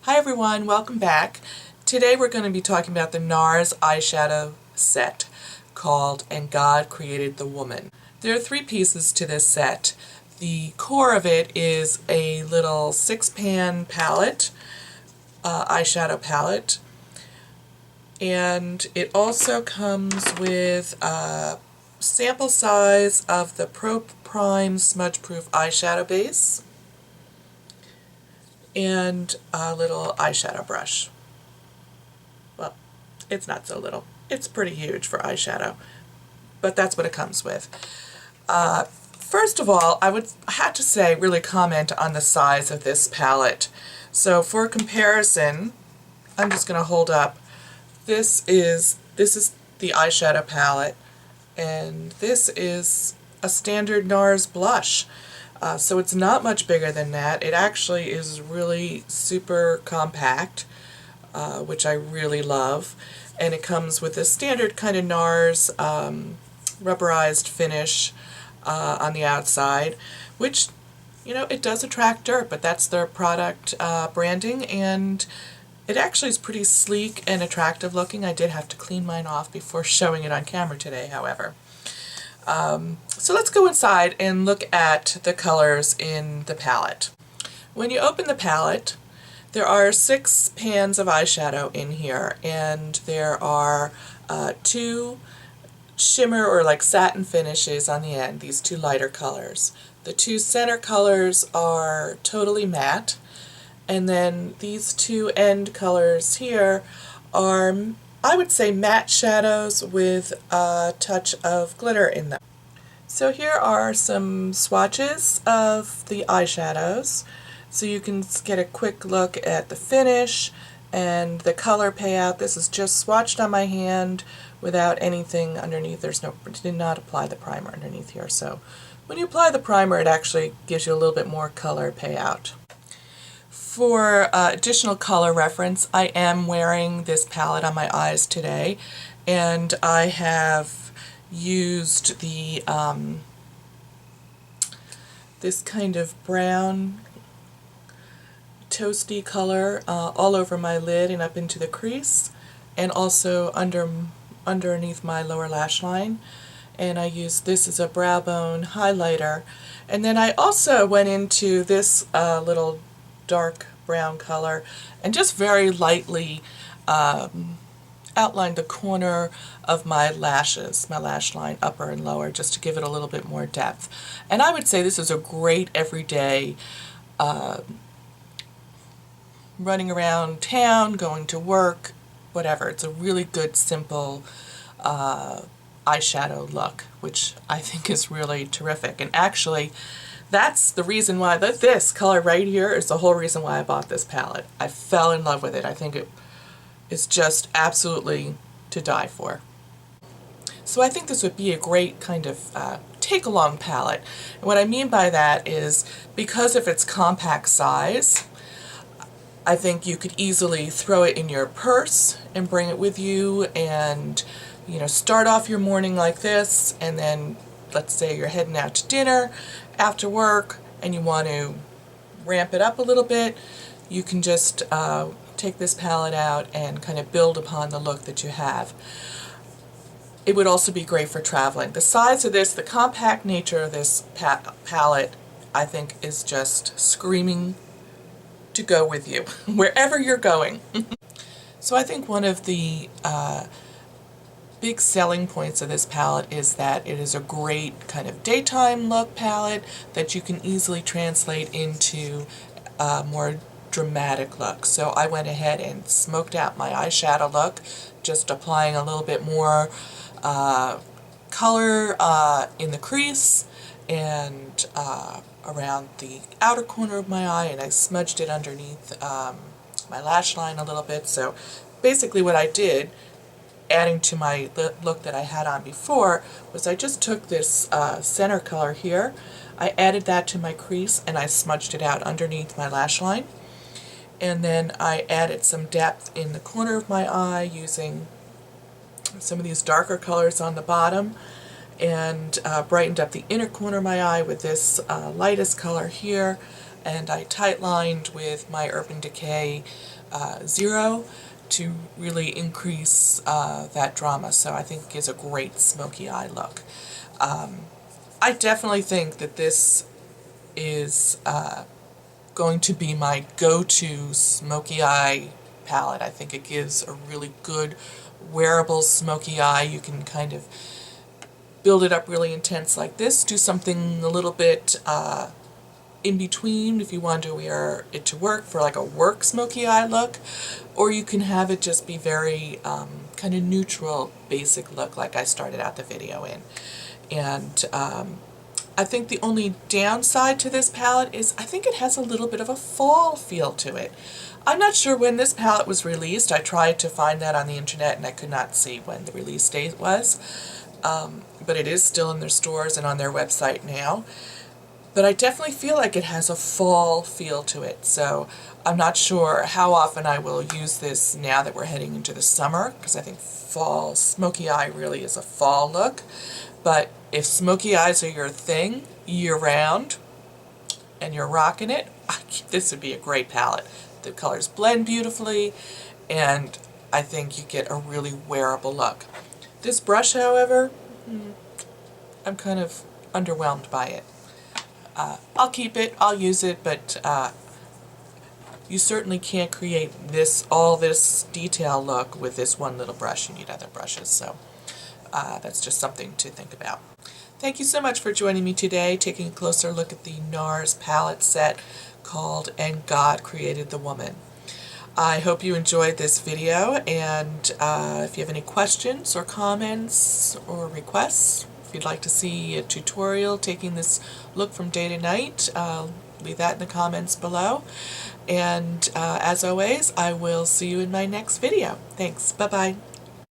Hi everyone, welcome back. Today we're going to be talking about the Nars eyeshadow set called And God Created the Woman. There are three pieces to this set. The core of it is a little 6-pan palette, eyeshadow palette, and it also comes with a sample size of the Pro Prime Smudge Proof eyeshadow base and a little eyeshadow brush. Well, it's not so little. It's pretty huge for eyeshadow, but that's what it comes with. First of all, I had to say, really comment on the size of this palette. So for comparison, I'm just going to hold up. This is the eyeshadow palette, and this is a standard Nars blush. So it's not much bigger than that. It actually is really super compact, which I really love. And it comes with a standard kind of Nars rubberized finish on the outside, which, you know, it does attract dirt, but that's their product branding, and it actually is pretty sleek and attractive looking. I did have to clean mine off before showing it on camera today, however. So let's go inside and look at the colors in the palette. When you open the palette, there are 6 pans of eyeshadow in here, and there are 2 shimmer or like satin finishes on the end, these 2 lighter colors. The 2 center colors are totally matte, and then these 2 end colors here are, I would say, matte shadows with a touch of glitter in them. So here are some swatches of the eyeshadows, so you can get a quick look at the finish and the color payout. This is just swatched on my hand without anything underneath. Did not apply the primer underneath here, so when you apply the primer it actually gives you a little bit more color payout. For additional color reference, I am wearing this palette on my eyes today, and I have used the this kind of brown toasty color all over my lid and up into the crease, and also underneath my lower lash line. And I used this as a brow bone highlighter, and then I also went into this little dark brown color and just very lightly outlined the corner of my lashes, my lash line, upper and lower, just to give it a little bit more depth. And I would say this is a great everyday running around town, going to work, whatever. It's a really good, simple eyeshadow look, which I think is really terrific. And actually, that's the reason why this color right here is the whole reason why I bought this palette. I fell in love with it. I think it is just absolutely to die for. So I think this would be a great kind of take-along palette. And what I mean by that is, because of its compact size, I think you could easily throw it in your purse and bring it with you, and, you know, start off your morning like this, and then let's say you're heading out to dinner after work and you want to ramp it up a little bit, you can just take this palette out and kind of build upon the look that you have. It would also be great for traveling. The size of this, the compact nature of this palette, I think is just screaming to go with you wherever you're going. So I think one of the big selling points of this palette is that it is a great kind of daytime look palette that you can easily translate into a more dramatic look. So I went ahead and smoked out my eyeshadow look, just applying a little bit more color in the crease and around the outer corner of my eye, and I smudged it underneath my lash line a little bit. So basically what I did, adding to my look that I had on before, was I just took this center color here, I added that to my crease, and I smudged it out underneath my lash line. And then I added some depth in the corner of my eye using some of these darker colors on the bottom, and brightened up the inner corner of my eye with this lightest color here, and I tight-lined with my Urban Decay Zero to really increase that drama, so I think it gives a great smoky eye look. I definitely think that this is going to be my go-to smoky eye palette. I think it gives a really good wearable smoky eye. You can kind of build it up really intense like this, do something a little bit in between if you want to wear it to work for like a work smoky eye look, or you can have it just be very kind of neutral, basic look like I started out the video in. And I think the only downside to this palette is I think it has a little bit of a fall feel to it. I'm not sure when this palette was released. I tried to find that on the internet and I could not see when the release date was. But it is still in their stores and on their website now. But I definitely feel like it has a fall feel to it, so I'm not sure how often I will use this now that we're heading into the summer, because I think fall smoky eye really is a fall look. But if smoky eyes are your thing year-round and you're rocking it, this would be a great palette. The colors blend beautifully, and I think you get a really wearable look. This brush, however, I'm kind of underwhelmed by it. I'll keep it, I'll use it, but you certainly can't create all this detail look with this one little brush. You need other brushes, so that's just something to think about. Thank you so much for joining me today, taking a closer look at the Nars palette set called And God Created the Woman. I hope you enjoyed this video, and if you have any questions or comments or requests, if you'd like to see a tutorial taking this look from day to night, leave that in the comments below. And as always, I will see you in my next video. Thanks. Bye-bye.